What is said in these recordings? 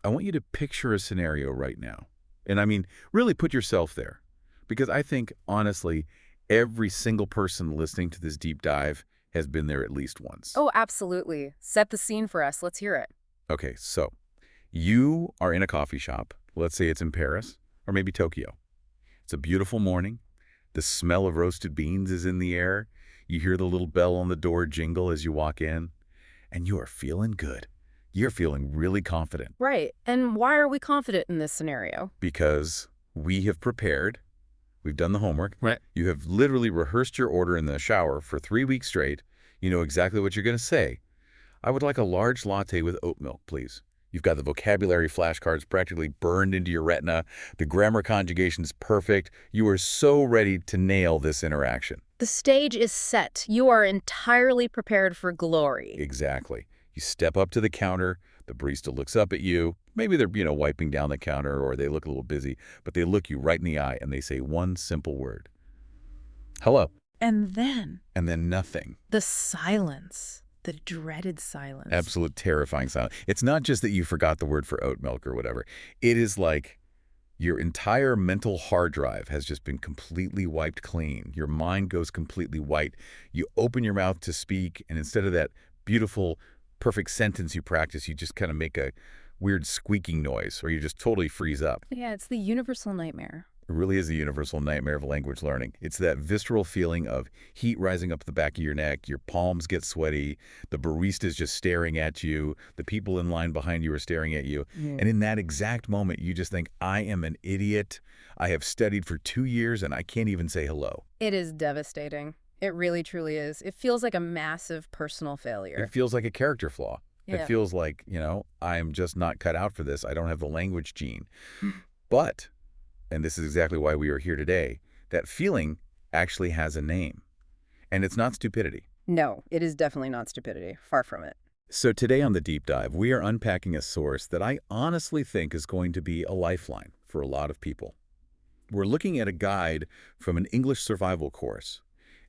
I want you to picture a scenario right now. And I mean, really put yourself there. Because I think, honestly, every single person listening to this deep dive has been there at least once. Oh, absolutely. Set the scene for us. Let's hear it. Okay, so you are in a coffee shop. Let's say it's in Paris or maybe Tokyo. It's a beautiful morning. The smell of roasted beans is in the air. You hear the little bell on the door jingle as you walk in, and you are feeling good. You're feeling really confident Right. And why are we confident in this scenario? because we have prepared. We've done the homework. Right. You have literally rehearsed your order in the shower for 3 weeks straight. You know exactly what you're going to say. I would like a large latte with oat milk, please. You've got the vocabulary flashcards practically burned into your retina. The grammar conjugation's perfect. You are so ready to nail this interaction. The stage is set. You are entirely prepared for glory. Exactly. You step up to the counter. The barista looks up at you. Maybe they're, wiping down the counter or they look a little busy, but they look you right in the eye and they say one simple word. Hello. And then And then nothing. the silence, the dreaded silence. Absolute terrifying silence. It's not just that you forgot the word for oat milk or whatever. It is like your entire mental hard drive has just been completely wiped clean. Your mind goes completely white. You open your mouth to speak, and instead of that beautiful, perfect sentence you practice, you just kind of make a weird squeaking noise, or you just totally freeze up. Yeah, it's the universal nightmare. It really is a universal nightmare of language learning. It's that visceral feeling of heat rising up the back of your neck, your palms get sweaty, the barista's just staring at you, the people in line behind you are staring at you. And in that exact moment, you just think, I am an idiot. I have studied for 2 years and I can't even say hello. It is devastating. It really, truly is. It feels like a massive personal failure. It feels like a character flaw. Yeah. It feels like, I'm just not cut out for this. I don't have the language gene. But, and this is exactly why we are here today, that feeling actually has a name. And it's not stupidity. No, it is definitely not stupidity. Far from it. So today on the Deep Dive, we are unpacking a source that I honestly think is going to be a lifeline for a lot of people. We're looking at a guide from an English survival course,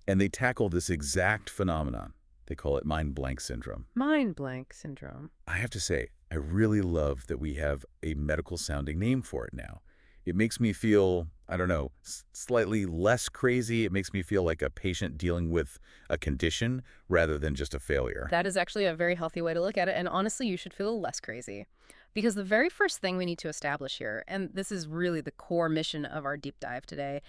and they tackle this exact phenomenon. They call it mind blank syndrome. Mind blank syndrome. I have to say, I really love that we have a medical-sounding name for it now. It makes me feel, I don't know, slightly less crazy. It makes me feel like a patient dealing with a condition rather than just a failure. That is actually a very healthy way to look at it. And honestly, you should feel less crazy. Because the very first thing we need to establish here, and this is really the core mission of our deep dive today,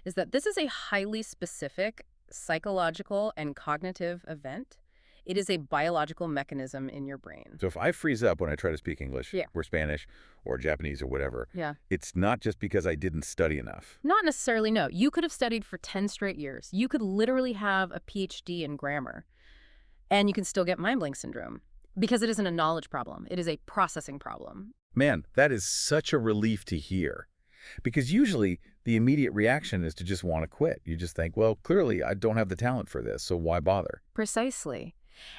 is that this is a highly specific psychological and cognitive event. It is a biological mechanism in your brain. So if I freeze up when I try to speak English Yeah. or Spanish or Japanese or whatever, Yeah. it's not just because I didn't study enough. Not necessarily, no. You could have studied for 10 straight years. You could literally have a PhD in grammar, and you can still get mind blank syndrome because it isn't a knowledge problem. It is a processing problem. Man, that is such a relief to hear. Because usually the immediate reaction is to just want to quit. You just think, well, clearly I don't have the talent for this, so why bother? Precisely.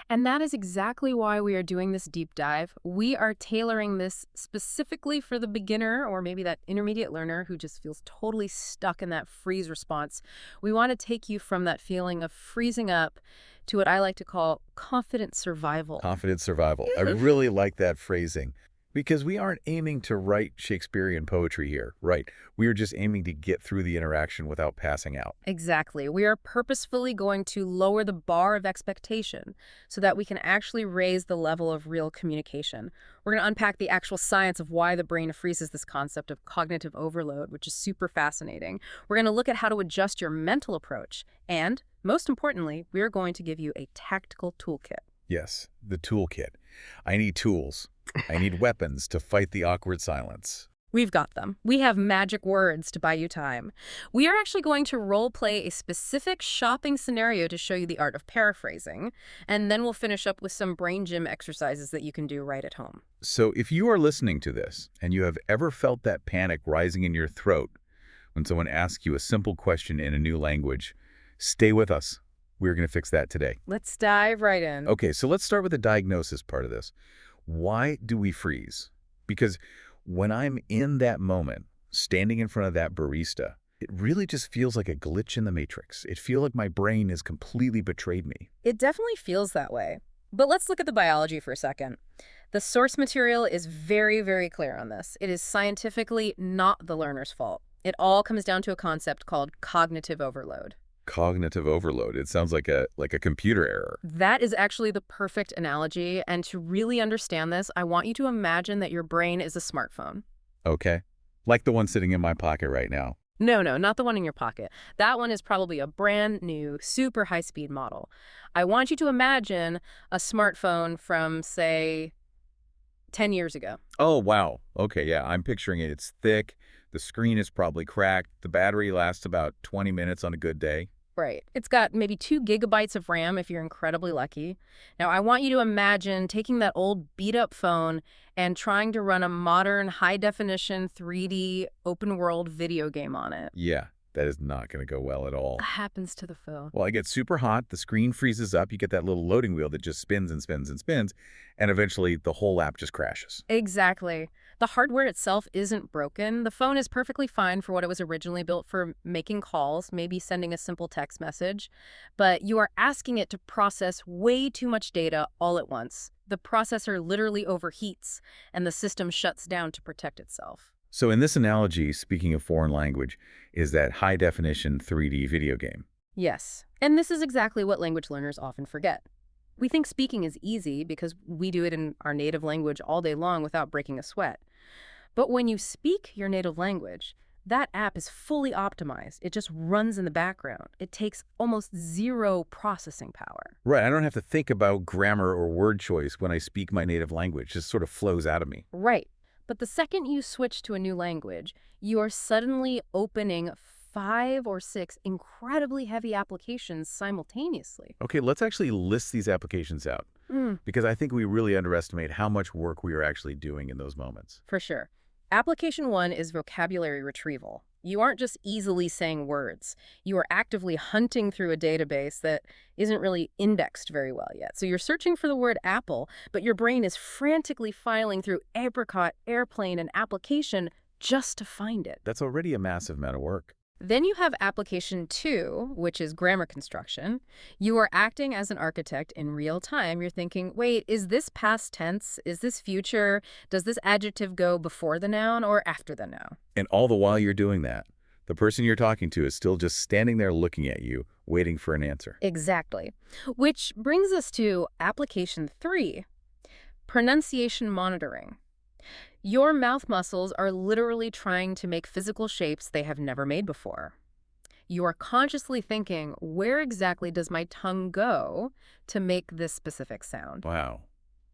And that is exactly why we are doing this deep dive. We are tailoring this specifically for the beginner or maybe that intermediate learner who just feels totally stuck in that freeze response. We want to take you from that feeling of freezing up to what I like to call confident survival. Confident survival. I really like that phrasing. Because we aren't aiming to write Shakespearean poetry here, right? We are just aiming to get through the interaction without passing out. Exactly. We are purposefully going to lower the bar of expectation so that we can actually raise the level of real communication. We're going to unpack the actual science of why the brain freezes this concept of cognitive overload, which is super fascinating. We're going to look at how to adjust your mental approach. And, most importantly, we're going to give you a tactical toolkit. Yes, the toolkit. I need tools. I need weapons to fight the awkward silence. We've got them. We have magic words to buy you time. We are actually going to role play a specific shopping scenario to show you the art of paraphrasing, and then we'll finish up with some brain gym exercises that you can do right at home. So if you are listening to this and you have ever felt that panic rising in your throat when someone asks you a simple question in a new language, stay with us. We're going to fix that today. Let's dive right in. Okay, so let's start with the diagnosis part of this. Why do we freeze? Because when I'm in that moment, standing in front of that barista, it really just feels like a glitch in the matrix. It feels like my brain has completely betrayed me. It definitely feels that way. But let's look at the biology for a second. The source material is very, very clear on this. It is scientifically not the learner's fault. It all comes down to a concept called cognitive overload. Cognitive overload. It sounds like a computer error. That is actually the perfect analogy, and to really understand this, I want you to imagine that your brain is a smartphone. Okay. Like the one sitting in my pocket right now. No, no, not the one in your pocket. That one is probably a brand new, super high-speed model. I want you to imagine a smartphone from, say, 10 years ago. Oh, wow. Okay, yeah, I'm picturing it. It's thick. The screen is probably cracked. The battery lasts about 20 minutes on a good day. Right. It's got maybe 2 gigabytes of RAM if you're incredibly lucky. Now, I want you to imagine taking that old beat-up phone and trying to run a modern, high-definition, 3D, open-world video game on it. Yeah, that is not going to go well at all. What happens to the phone? Well, I get super hot, the screen freezes up, you get that little loading wheel that just spins and spins and spins, and eventually the whole app just crashes. Exactly. The hardware itself isn't broken. The phone is perfectly fine for what it was originally built for, making calls, maybe sending a simple text message. But you are asking it to process way too much data all at once. The processor literally overheats, and the system shuts down to protect itself. So in this analogy, speaking of foreign language, is that high-definition 3D video game. Yes. And this is exactly what language learners often forget. We think speaking is easy because we do it in our native language all day long without breaking a sweat. But when you speak your native language, that app is fully optimized. It just runs in the background. It takes almost zero processing power. Right, I don't have to think about grammar or word choice when I speak my native language. It just sort of flows out of me. Right. But the second you switch to a new language, you are suddenly opening 5 or 6 incredibly heavy applications simultaneously. Okay, let's actually list these applications out, Mm, because I think we really underestimate how much work we are actually doing in those moments. for sure. Application 1 is vocabulary retrieval. You aren't just easily saying words. You are actively hunting through a database that isn't really indexed very well yet. So you're searching for the word apple, but your brain is frantically filing through apricot, airplane, and application just to find it. That's already a massive amount of work. Then you have application 2, which is grammar construction. You are acting as an architect in real time. You're thinking, wait, is this past tense? Is this future? Does this adjective go before the noun or after the noun? And all the while you're doing that, the person you're talking to is still just standing there looking at you, waiting for an answer. Exactly. Which brings us to application 3, pronunciation monitoring. Your mouth muscles are literally trying to make physical shapes they have never made before. You are consciously thinking, where exactly does my tongue go to make this specific sound? Wow.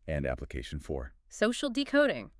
And application 4. Social decoding.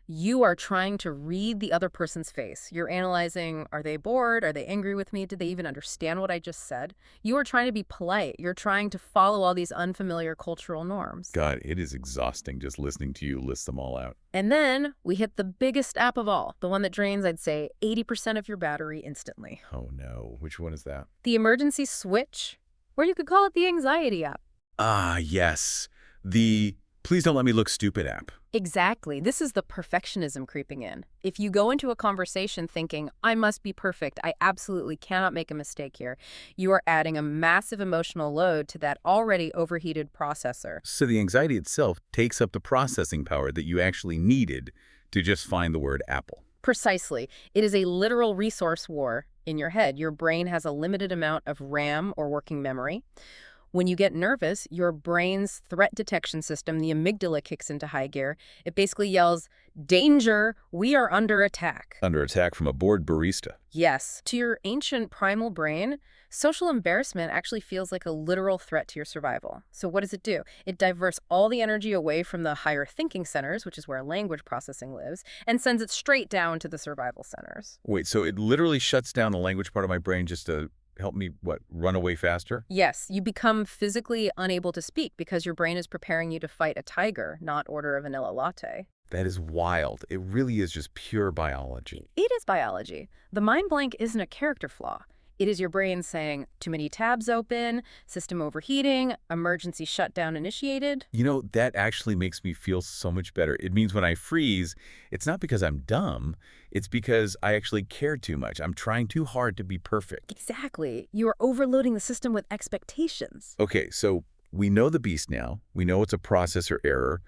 You are trying to read the other person's face. You're analyzing, are they bored? Are they angry with me? Did they even understand what I just said? You are trying to be polite. You're trying to follow all these unfamiliar cultural norms. God, it is exhausting just listening to you list them all out. And then we hit the biggest app of all, the one that drains, I'd say, 80% of your battery instantly. Oh no, which one is that? The emergency switch, or you could call it the anxiety app. Ah, yes. The please don't let me look stupid app. Exactly. This is the perfectionism creeping in. If you go into a conversation thinking, I must be perfect, I absolutely cannot make a mistake here, you are adding a massive emotional load to that already overheated processor. So the anxiety itself takes up the processing power that you actually needed to just find the word apple. Precisely. It is a literal resource war in your head. Your brain has a limited amount of RAM, or working memory. When you get nervous, your brain's threat detection system, the amygdala, kicks into high gear. It basically yells, danger, we are under attack. Under attack from a bored barista. Yes. To your ancient primal brain, social embarrassment actually feels like a literal threat to your survival. So what does it do? It diverts all the energy away from the higher thinking centers, which is where language processing lives, and sends it straight down to the survival centers. Wait, so it literally shuts down the language part of my brain just to help me, run away faster? Yes, you become physically unable to speak because your brain is preparing you to fight a tiger, not order a vanilla latte. That is wild. It really is just pure biology. It is biology. The mind blank isn't a character flaw. It is your brain saying, too many tabs open, system overheating, emergency shutdown initiated. You know, that actually makes me feel so much better. It means when I freeze, it's not because I'm dumb. It's because I actually care too much. I'm trying too hard to be perfect. Exactly. You are overloading the system with expectations. Okay, so we know the beast now. We know it's a processor error.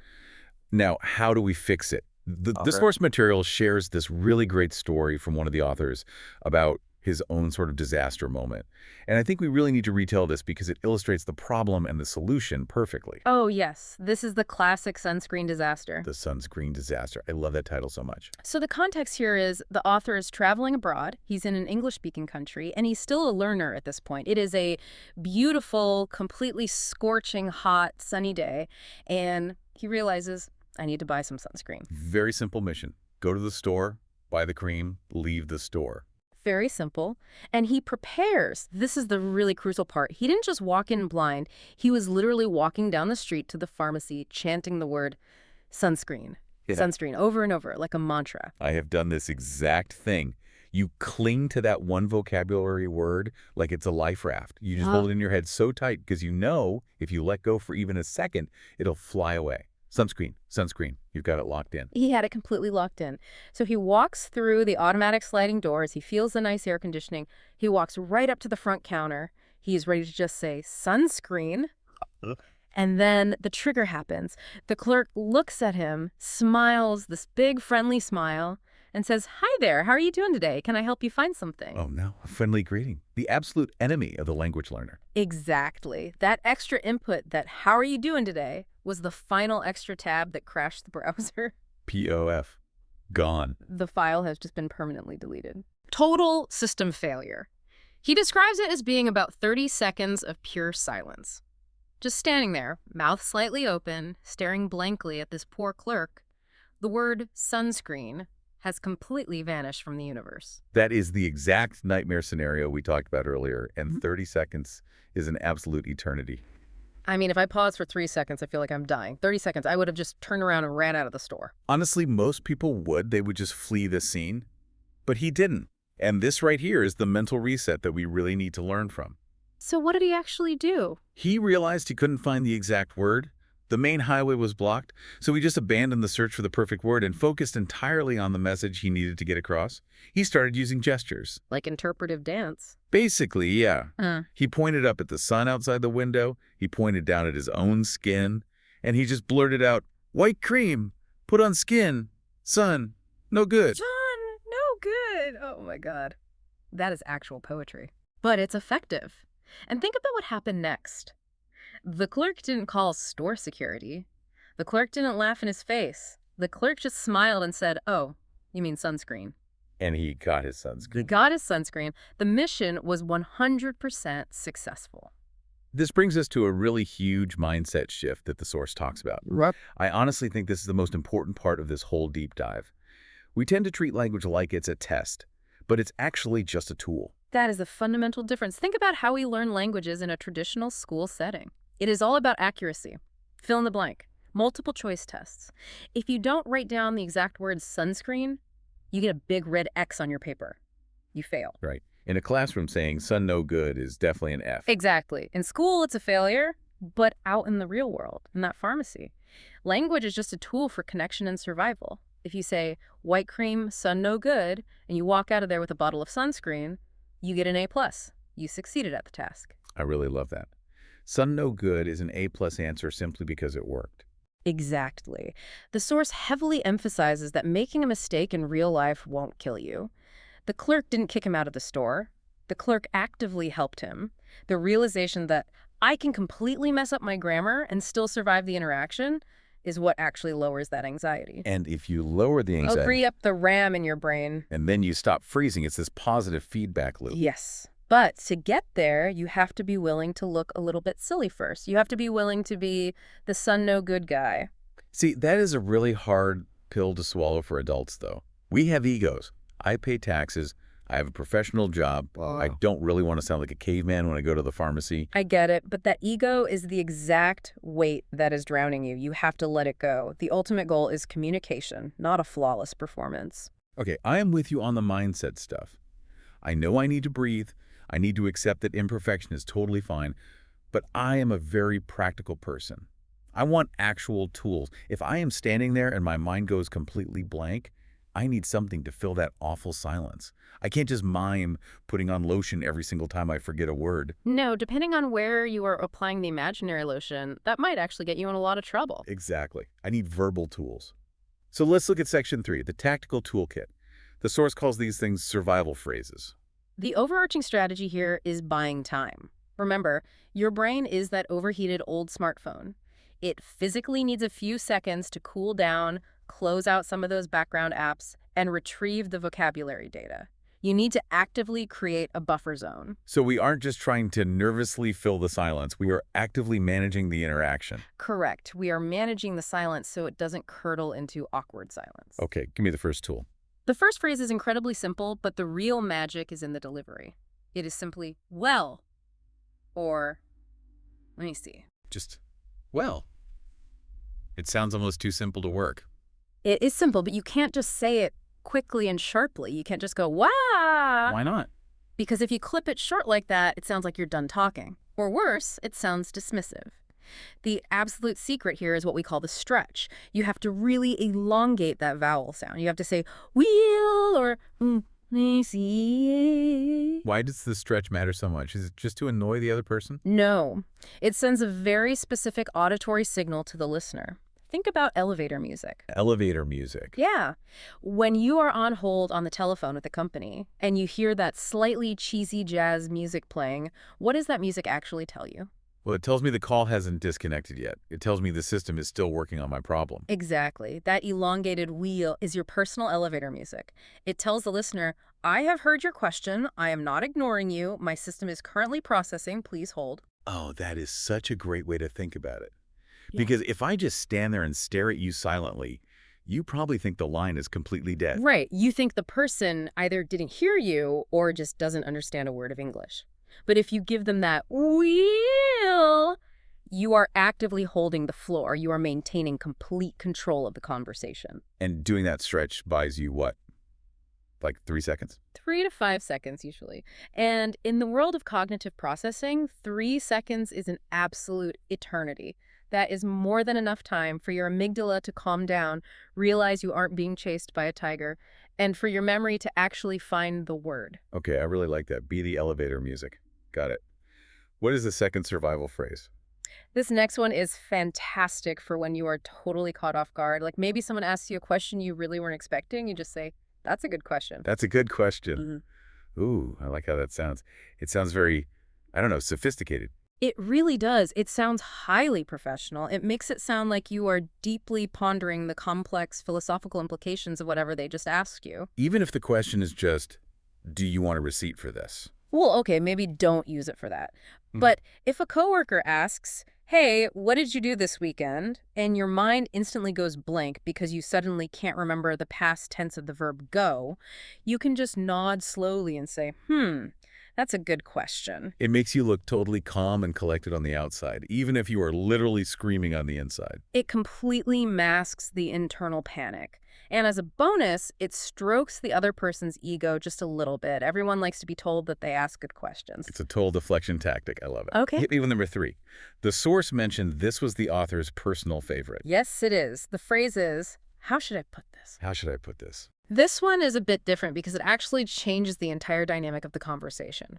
Now, how do we fix it? The Okay. source material shares this really great story from one of the authors about his own sort of disaster moment. And I think we really need to retell this because it illustrates the problem and the solution perfectly. Oh, yes. This is the classic sunscreen disaster. The sunscreen disaster. I love that title so much. So the context here is the author is traveling abroad. He's in an English-speaking country, and he's still a learner at this point. It is a beautiful, completely scorching, hot, sunny day, and he realizes, I need to buy some sunscreen. Very simple mission. Go to the store, buy the cream, leave the store. Very simple. And he prepares. This is the really crucial part. He didn't just walk in blind. He was literally walking down the street to the pharmacy, chanting the word sunscreen, Yeah. sunscreen over and over like a mantra. I have done this exact thing. You cling to that one vocabulary word like it's a life raft. You just hold it in your head so tight because you know if you let go for even a second, it'll fly away. Sunscreen, sunscreen. You've got it locked in. He had it completely locked in. So he walks through the automatic sliding doors. He feels the nice air conditioning. He walks right up to the front counter. He's ready to just say, sunscreen. And then the trigger happens. The clerk looks at him, smiles, this big friendly smile, and says, hi there, how are you doing today? Can I help you find something? Oh no, a friendly greeting. The absolute enemy of the language learner. Exactly. That extra input, that how are you doing today, was the final extra tab that crashed the browser. POF. Gone. The file has just been permanently deleted. Total system failure. He describes it as being about 30 seconds of pure silence. Just standing there, mouth slightly open, staring blankly at this poor clerk, the word sunscreen has completely vanished from the universe. That is the exact nightmare scenario we talked about earlier, and 30 seconds is an absolute eternity. I mean, if I pause for 3 seconds, I feel like I'm dying. 30 seconds, I would have just turned around and ran out of the store. Honestly, most people would. They would just flee the scene. But he didn't. And this right here is the mental reset that we really need to learn from. So what did he actually do? He realized he couldn't find the exact word. The main highway was blocked, so he just abandoned the search for the perfect word and focused entirely on the message he needed to get across. He started using gestures. Like interpretive dance. Basically, yeah. Uh. He pointed up at the sun outside the window, he pointed down at his own skin, and he just blurted out, white cream, put on skin, sun, no good. John, no good. Oh my God. That is actual poetry. But it's effective. And think about what happened next. The clerk didn't call store security. The clerk didn't laugh in his face. The clerk just smiled and said, oh, you mean sunscreen. And he got his He sunscreen. got his sunscreen. The mission was 100% successful. This brings us to a really huge mindset shift that the source talks about. Right. I honestly think this is the most important part of this whole deep dive. We tend to treat language like it's a test, but it's actually just a tool. That is the fundamental difference. Think about how we learn languages in a traditional school setting. It is all about accuracy. Fill in the blank. Multiple choice tests. If you don't write down the exact word sunscreen, you get a big red X on your paper. You fail. Right. In a classroom, saying sun no good is definitely an F. Exactly. In school, it's a failure, but out in the real world, in that pharmacy, language is just a tool for connection and survival. If you say, white cream, sun no good, and you walk out of there with a bottle of sunscreen, you get an A+. You succeeded at the task. I really love that. Sun no good is an A+ answer simply because it worked. Exactly. The source heavily emphasizes that making a mistake in real life won't kill you. The clerk didn't kick him out of the store. The clerk actively helped him. The realization that I can completely mess up my grammar and still survive the interaction is what actually lowers that anxiety. And if you lower the It'll anxiety, free up the RAM in your brain. and then you stop freezing, it's this positive feedback loop. Yes. But to get there, you have to be willing to look a little bit silly first. You have to be willing to be the sun no good guy. See, that is a really hard pill to swallow for adults, though. We have egos. I pay taxes. I have a professional job. I don't really want to sound like a caveman when I go to the pharmacy. I get it, but that ego is the exact weight that is drowning you. You have to let it go. The ultimate goal is communication, not a flawless performance. Okay, I am with you on the mindset stuff. I know I need to breathe. I need to accept that imperfection is totally fine, but I am a very practical person. I want actual tools. If I am standing there and my mind goes completely blank, I need something to fill that awful silence. I can't just mime putting on lotion every single time I forget a word. No, depending on where you are applying the imaginary lotion, that might actually get you in a lot of trouble. Exactly. I need verbal tools. So let's look at section 3, the tactical toolkit. The source calls these things survival phrases. The overarching strategy here is buying time. Remember, your brain is that overheated old smartphone. It physically needs a few seconds to cool down, close out some of those background apps, and retrieve the vocabulary data. You need to actively create a buffer zone. So we aren't just trying to nervously fill the silence, we are actively managing the interaction. Correct. We are managing the silence so it doesn't curdle into awkward silence. Okay, give me the first tool. The first phrase is incredibly simple, but the real magic is in the delivery. It is simply, well, or, let me see. Just, well. It sounds almost too simple to work. It is simple, but you can't just say it quickly and sharply. You can't just go, wow. Why not? Because if you clip it short like that, it sounds like you're done talking. Or worse, it sounds dismissive. The absolute secret here is what we call the stretch. You have to really elongate that vowel sound. You have to say, will, or, see. Why does the stretch matter so much? Is it just to annoy the other person? No. It sends a very specific auditory signal to the listener. Think about elevator music. Elevator music. Yeah. When you are on hold on the telephone with the company and you hear that slightly cheesy jazz music playing, what does that music actually tell you? Well, it tells me the call hasn't disconnected yet. It tells me the system is still working on my problem. Exactly. That elongated wheel is your personal elevator music. It tells the listener, I have heard your question. I am not ignoring you. My system is currently processing. Please hold. Oh, that is such a great way to think about it. Yeah. Because if I just stand there and stare at you silently, you probably think the line is completely dead. Right. You think the person either didn't hear you or just doesn't understand a word of English. But if you give them that wheel, you are actively holding the floor. You are maintaining complete control of the conversation. And doing that stretch buys you what? Like 3 seconds? 3 to 5 seconds usually. And in the world of cognitive processing, 3 seconds is an absolute eternity. That is more than enough time for your amygdala to calm down, realize you aren't being chased by a tiger, and for your memory to actually find the word. Okay, I really like that. Be the elevator music. Got it. What is the second survival phrase? This next one is fantastic for when you are totally caught off guard. Like maybe someone asks you a question you really weren't expecting. You just say, that's a good question. That's a good question. Ooh, I like how that sounds. It sounds very, I don't know, sophisticated. It really does. It sounds highly professional. It makes it sound like you are deeply pondering the complex philosophical implications of whatever they just asked you. Even if the question is just, do you want a receipt for this? Well, okay, maybe don't use it for that. But if a coworker asks, hey, what did you do this weekend? And your mind instantly goes blank because you suddenly can't remember the past tense of the verb go, you can just nod slowly and say, that's a good question. It makes you look totally calm and collected on the outside, even if you are literally screaming on the inside. It completely masks the internal panic. And as a bonus, it strokes the other person's ego just a little bit. Everyone likes to be told that they ask good questions. It's a total deflection tactic. I love it. Okay. Hit me with number 3. The source mentioned this was the author's personal favorite. Yes, it is. The phrase is, how should I put this? How should I put this? This one is a bit different because it actually changes the entire dynamic of the conversation.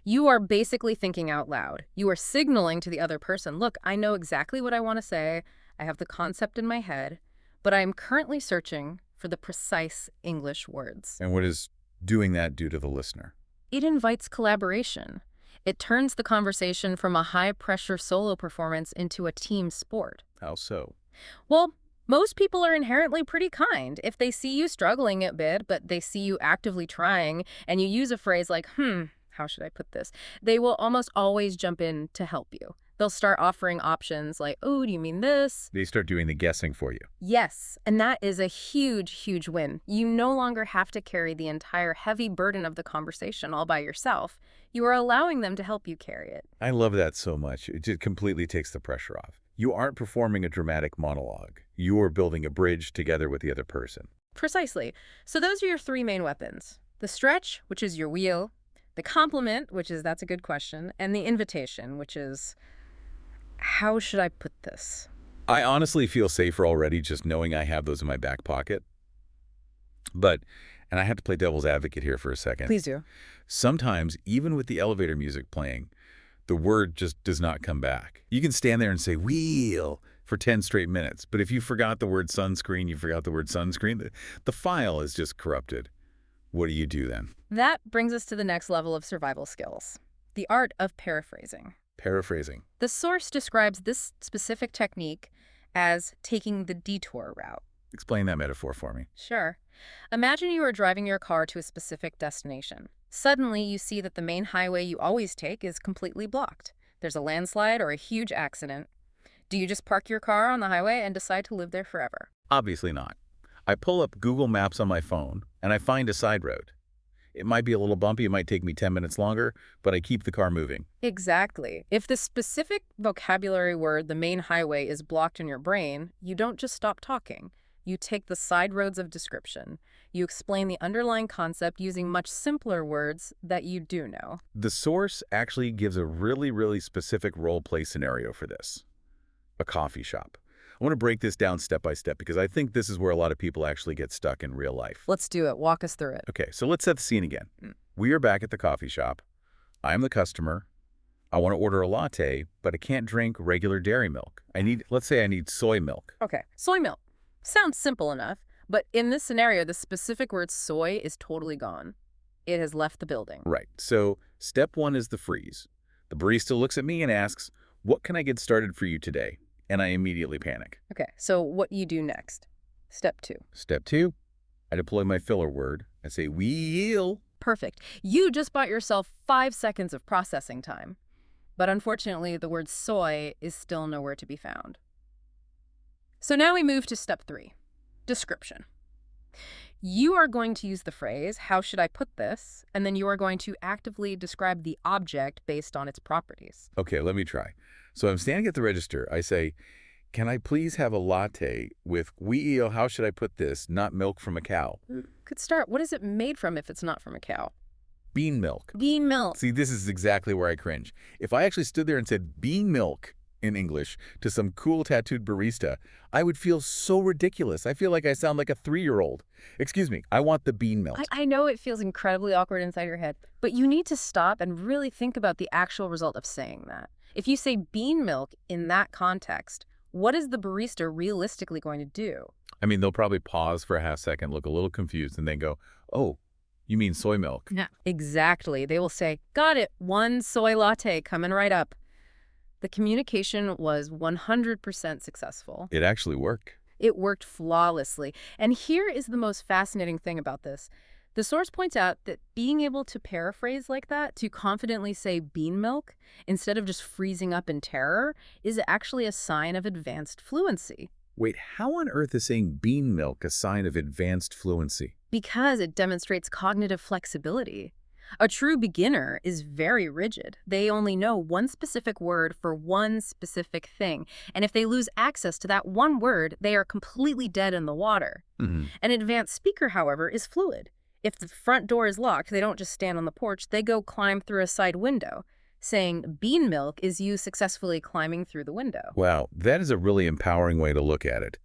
You are basically thinking out loud. You are signaling to the other person, look, I know exactly what I want to say. I have the concept in my head, but I am currently searching for the precise English words. And what does doing that do to the listener? It invites collaboration. It turns the conversation from a high-pressure solo performance into a team sport. How so? Well, most people are inherently pretty kind. If they see you struggling a bit, but they see you actively trying, and you use a phrase like, how should I put this? They will almost always jump in to help you. They'll start offering options like, oh, do you mean this? They start doing the guessing for you. Yes, and that is a huge, huge win. You no longer have to carry the entire heavy burden of the conversation all by yourself. You are allowing them to help you carry it. I love that so much. It just completely takes the pressure off. You aren't performing a dramatic monologue. You are building a bridge together with the other person. Precisely. So those are your 3 main weapons. The stretch, which is your wheel. The compliment, which is that's a good question. And the invitation, which is, how should I put this? I honestly feel safer already just knowing I have those in my back pocket. But, and I have to play devil's advocate here for a second, Please do. sometimes, even with the elevator music playing, the word just does not come back. You can stand there and say, wheel, for 10 straight minutes. But if you forgot the word sunscreen, you forgot the word sunscreen, the file is just corrupted. What do you do then? That brings us to the next level of survival skills, the art of paraphrasing. Paraphrasing. The source describes this specific technique as taking the detour route. Explain that metaphor for me. Sure. Imagine you are driving your car to a specific destination. Suddenly, you see that the main highway you always take is completely blocked. There's a landslide or a huge accident. Do you just park your car on the highway and decide to live there forever? Obviously not. I pull up Google Maps on my phone, and I find a side road. It might be a little bumpy, it might take me 10 minutes longer, but I keep the car moving. Exactly. If the specific vocabulary word, the main highway, is blocked in your brain, you don't just stop talking. You take the side roads of description. You explain the underlying concept using much simpler words that you do know. The source actually gives a really specific role-play scenario for this. A coffee shop. I want to break this down step by step because I think this is where a lot of people actually get stuck in real life. Let's do it. Walk us through it. Okay, so let's set the scene again. We are back at the coffee shop. I am the customer. I want to order a latte, but I can't drink regular dairy milk. Let's say I need soy milk. Okay, soy milk. Sounds simple enough, but in this scenario, the specific word soy is totally gone. It has left the building. Right, so step one is the freeze. The barista looks at me and asks, "What can I get started for you today?" And I immediately panic. Okay, so what you do next? Step 2. Step 2, I deploy my filler word. I say, wheel. Perfect. You just bought yourself 5 seconds of processing time. But unfortunately, the word soy is still nowhere to be found. So now we move to step 3, description. You are going to use the phrase, how should I put this? And then you are going to actively describe the object based on its properties. Okay, let me try. So I'm standing at the register. I say, can I please have a latte with, how should I put this, not milk from a cow? Good start. What is it made from if it's not from a cow? Bean milk. Bean milk. See, this is exactly where I cringe. If I actually stood there and said bean milk in English to some cool tattooed barista, I would feel so ridiculous. I feel like I sound like a 3-year-old. Excuse me, I want the bean milk. I know it feels incredibly awkward inside your head, but you need to stop and really think about the actual result of saying that. If you say bean milk in that context, what is the barista realistically going to do? I mean, they'll probably pause for a half second, look a little confused, and then go, oh, you mean soy milk? Yeah. Exactly. They will say, got it, 1 soy latte coming right up. The communication was 100% successful. It actually worked. It worked flawlessly. And here is the most fascinating thing about this. The source points out that being able to paraphrase like that, to confidently say bean milk, instead of just freezing up in terror, is actually a sign of advanced fluency. Wait, how on earth is saying bean milk a sign of advanced fluency? Because it demonstrates cognitive flexibility. A true beginner is very rigid. They only know one specific word for one specific thing. And if they lose access to that one word, they are completely dead in the water. An advanced speaker, however, is fluid. If the front door is locked, they don't just stand on the porch, they go climb through a side window. Saying bean milk is you successfully climbing through the window. Wow, that is a really empowering way to look at it.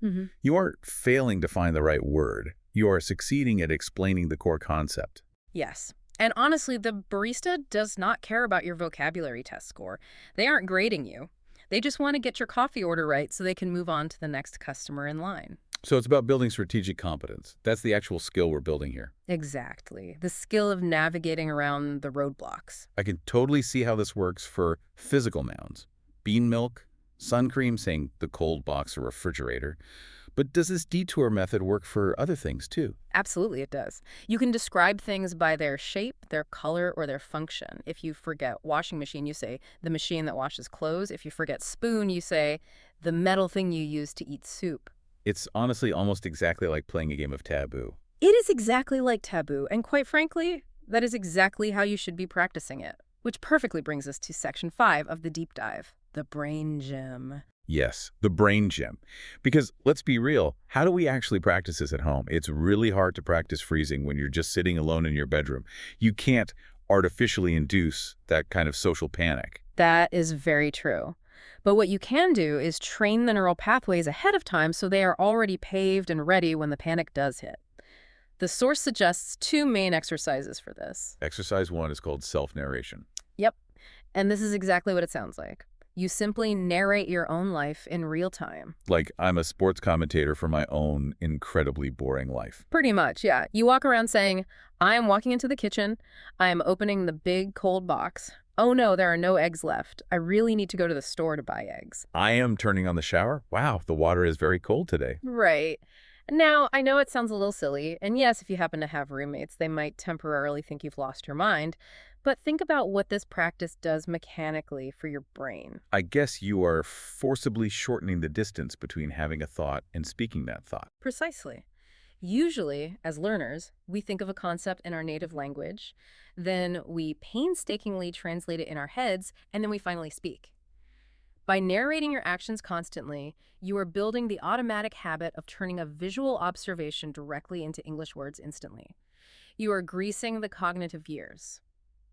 You aren't failing to find the right word. You are succeeding at explaining the core concept. Yes. And honestly, the barista does not care about your vocabulary test score. They aren't grading you. They just want to get your coffee order right so they can move on to the next customer in line. So it's about building strategic competence. That's the actual skill we're building here. Exactly. The skill of navigating around the roadblocks. I can totally see how this works for physical nouns. Bean milk, sun cream, saying the cold box or refrigerator. But does this detour method work for other things too? Absolutely, it does. You can describe things by their shape, their color, or their function. If you forget washing machine, you say the machine that washes clothes. If you forget spoon, you say the metal thing you use to eat soup. It's honestly almost exactly like playing a game of Taboo. It is exactly like Taboo, and quite frankly, that is exactly how you should be practicing it. Which perfectly brings us to section 5 of the deep dive, the brain gym. Yes, the brain gym. Because let's be real, how do we actually practice this at home? It's really hard to practice freezing when you're just sitting alone in your bedroom. You can't artificially induce that kind of social panic. That is very true. But what you can do is train the neural pathways ahead of time so they are already paved and ready when the panic does hit. The source suggests two main exercises for this. Exercise 1 is called self-narration. Yep. And this is exactly what it sounds like. You simply narrate your own life in real time. Like I'm a sports commentator for my own incredibly boring life. Pretty much, yeah. You walk around saying, I am walking into the kitchen. I am opening the big cold box. Oh no, there are no eggs left. I really need to go to the store to buy eggs. I am turning on the shower. Wow, the water is very cold today. Right. Now, I know it sounds a little silly, and yes, if you happen to have roommates, they might temporarily think you've lost your mind, but think about what this practice does mechanically for your brain. I guess you are forcibly shortening the distance between having a thought and speaking that thought. Precisely. Usually, as learners, we think of a concept in our native language, then we painstakingly translate it in our heads, and then we finally speak. By narrating your actions constantly, you are building the automatic habit of turning a visual observation directly into English words instantly. You are greasing the cognitive gears.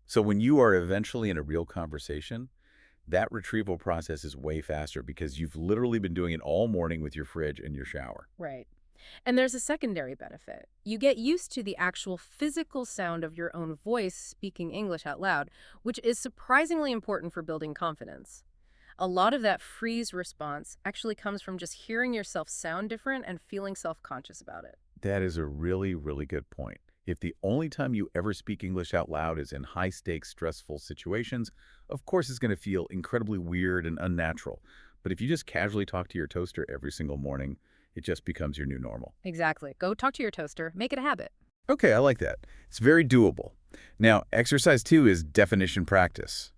So when you are eventually in a real conversation, that retrieval process is way faster because you've literally been doing it all morning with your fridge and your shower. Right. And there's a secondary benefit. You get used to the actual physical sound of your own voice speaking English out loud, which is surprisingly important for building confidence. A lot of that freeze response actually comes from just hearing yourself sound different and feeling self-conscious about it. That is a really, really good point. If the only time you ever speak English out loud is in high-stakes, stressful situations, of course it's going to feel incredibly weird and unnatural. But if you just casually talk to your toaster every single morning, it just becomes your new normal. Exactly. Go talk to your toaster. Make it a habit. Okay, I like that. It's very doable. Now, exercise 2 is definition practice.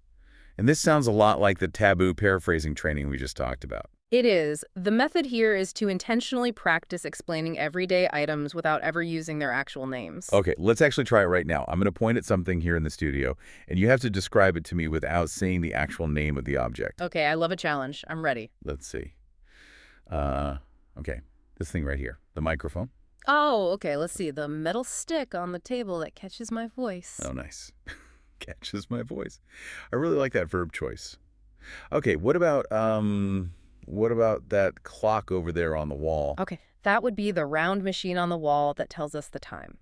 And this sounds a lot like the taboo paraphrasing training we just talked about. It is. The method here is to intentionally practice explaining everyday items without ever using their actual names. Okay, let's actually try it right now. I'm going to point at something here in the studio, and you have to describe it to me without saying the actual name of the object. Okay, I love a challenge. I'm ready. Let's see. Okay, this thing right here, the microphone. Oh, okay, let's see. The metal stick on the table that catches my voice. Oh, nice. Catches my voice. I really like that verb choice. Okay, what about that clock over there on the wall? Okay, that would be the round machine on the wall that tells us the time.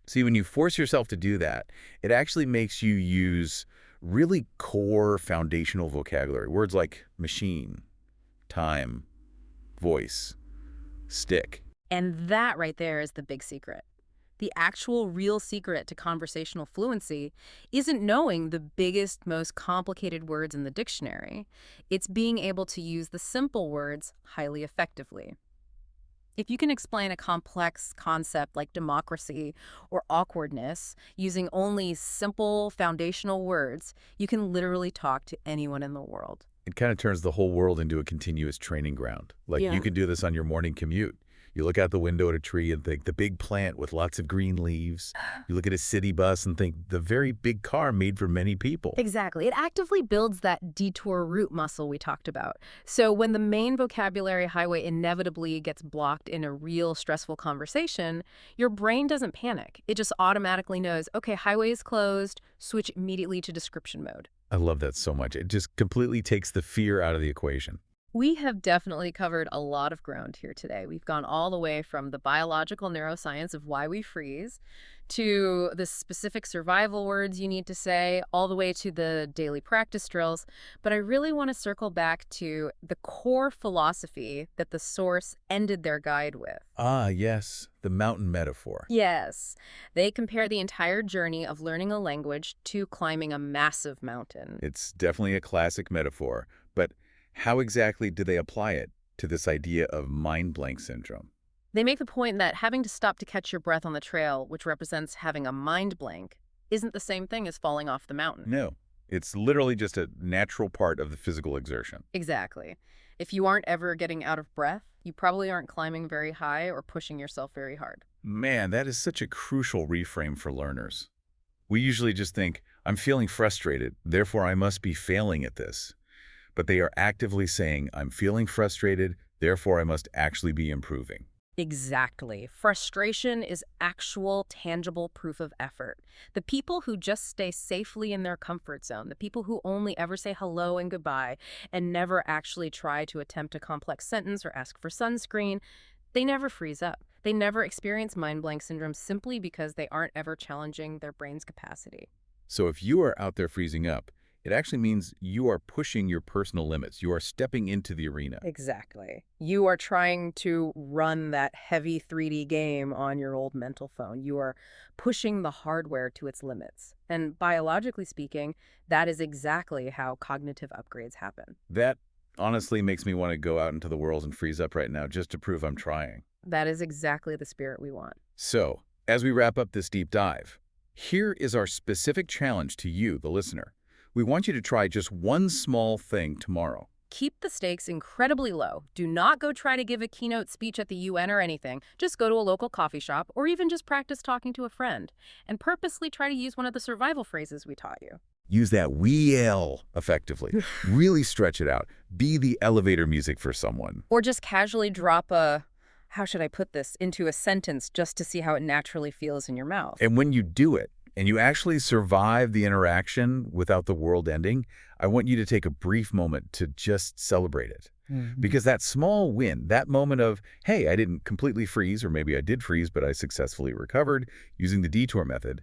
See, when you force yourself to do that, it actually makes you use really core foundational vocabulary. Words like machine, time, voice, stick. And that right there is the big secret. The actual real secret to conversational fluency isn't knowing the biggest, most complicated words in the dictionary. It's being able to use the simple words highly effectively. If you can explain a complex concept like democracy or awkwardness using only simple foundational words, you can literally talk to anyone in the world. It kind of turns the whole world into a continuous training ground. Like Yeah. you can do this on your morning commute. You look out the window at a tree and think the big plant with lots of green leaves. You look at a city bus and think the very big car made for many people. Exactly. It actively builds that detour route muscle we talked about. So when the main vocabulary highway inevitably gets blocked in a real stressful conversation, your brain doesn't panic. It just automatically knows, okay, highway is closed, switch immediately to description mode. I love that so much. It just completely takes the fear out of the equation. We have definitely covered a lot of ground here today. We've gone all the way from the biological neuroscience of why we freeze to the specific survival words you need to say, all the way to the daily practice drills. But I really want to circle back to the core philosophy that the source ended their guide with. Ah, yes, the mountain metaphor. Yes, they compare the entire journey of learning a language to climbing a massive mountain. It's definitely a classic metaphor, but how exactly do they apply it to this idea of mind blank syndrome? They make the point that having to stop to catch your breath on the trail, which represents having a mind blank, isn't the same thing as falling off the mountain. No, it's literally just a natural part of the physical exertion. Exactly. If you aren't ever getting out of breath, you probably aren't climbing very high or pushing yourself very hard. Man, that is such a crucial reframe for learners. We usually just think, I'm feeling frustrated, therefore I must be failing at this. But they are actively saying, I'm feeling frustrated, therefore I must actually be improving. Exactly. Frustration is actual, tangible proof of effort. The people who just stay safely in their comfort zone, the people who only ever say hello and goodbye and never actually try to attempt a complex sentence or ask for sunscreen, they never freeze up. They never experience mind blank syndrome simply because they aren't ever challenging their brain's capacity. So if you are out there freezing up, it actually means you are pushing your personal limits. You are stepping into the arena. Exactly. You are trying to run that heavy 3D game on your old mental phone. You are pushing the hardware to its limits. And biologically speaking, that is exactly how cognitive upgrades happen. That honestly makes me want to go out into the world and freeze up right now just to prove I'm trying. That is exactly the spirit we want. So, as we wrap up this deep dive, here is our specific challenge to you, the listener. We want you to try just one small thing tomorrow. Keep the stakes incredibly low. Do not go try to give a keynote speech at the UN or anything. Just go to a local coffee shop or even just practice talking to a friend. And purposely try to use one of the survival phrases we taught you. Use that "we-ell" effectively. Really stretch it out. Be the elevator music for someone. Or just casually drop a, how should I put this, into a sentence just to see how it naturally feels in your mouth. And when you do it, and you actually survive the interaction without the world ending, I want you to take a brief moment to just celebrate it. Because that small win, that moment of, hey, I didn't completely freeze, or maybe I did freeze, but I successfully recovered using the detour method,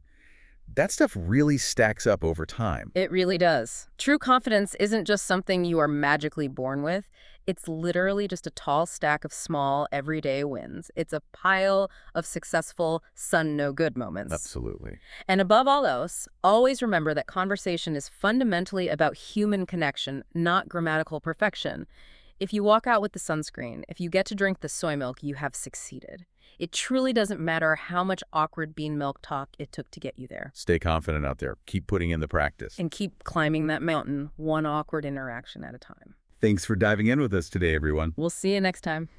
that stuff really stacks up over time. It really does. True confidence isn't just something you are magically born with. It's literally just a tall stack of small, everyday wins. It's a pile of successful, sun-no-good moments. Absolutely. And above all else, always remember that conversation is fundamentally about human connection, not grammatical perfection. If you walk out with the sunscreen, if you get to drink the soy milk, you have succeeded. It truly doesn't matter how much awkward bean milk talk it took to get you there. Stay confident out there. Keep putting in the practice. And keep climbing that mountain, one awkward interaction at a time. Thanks for diving in with us today, everyone. We'll see you next time.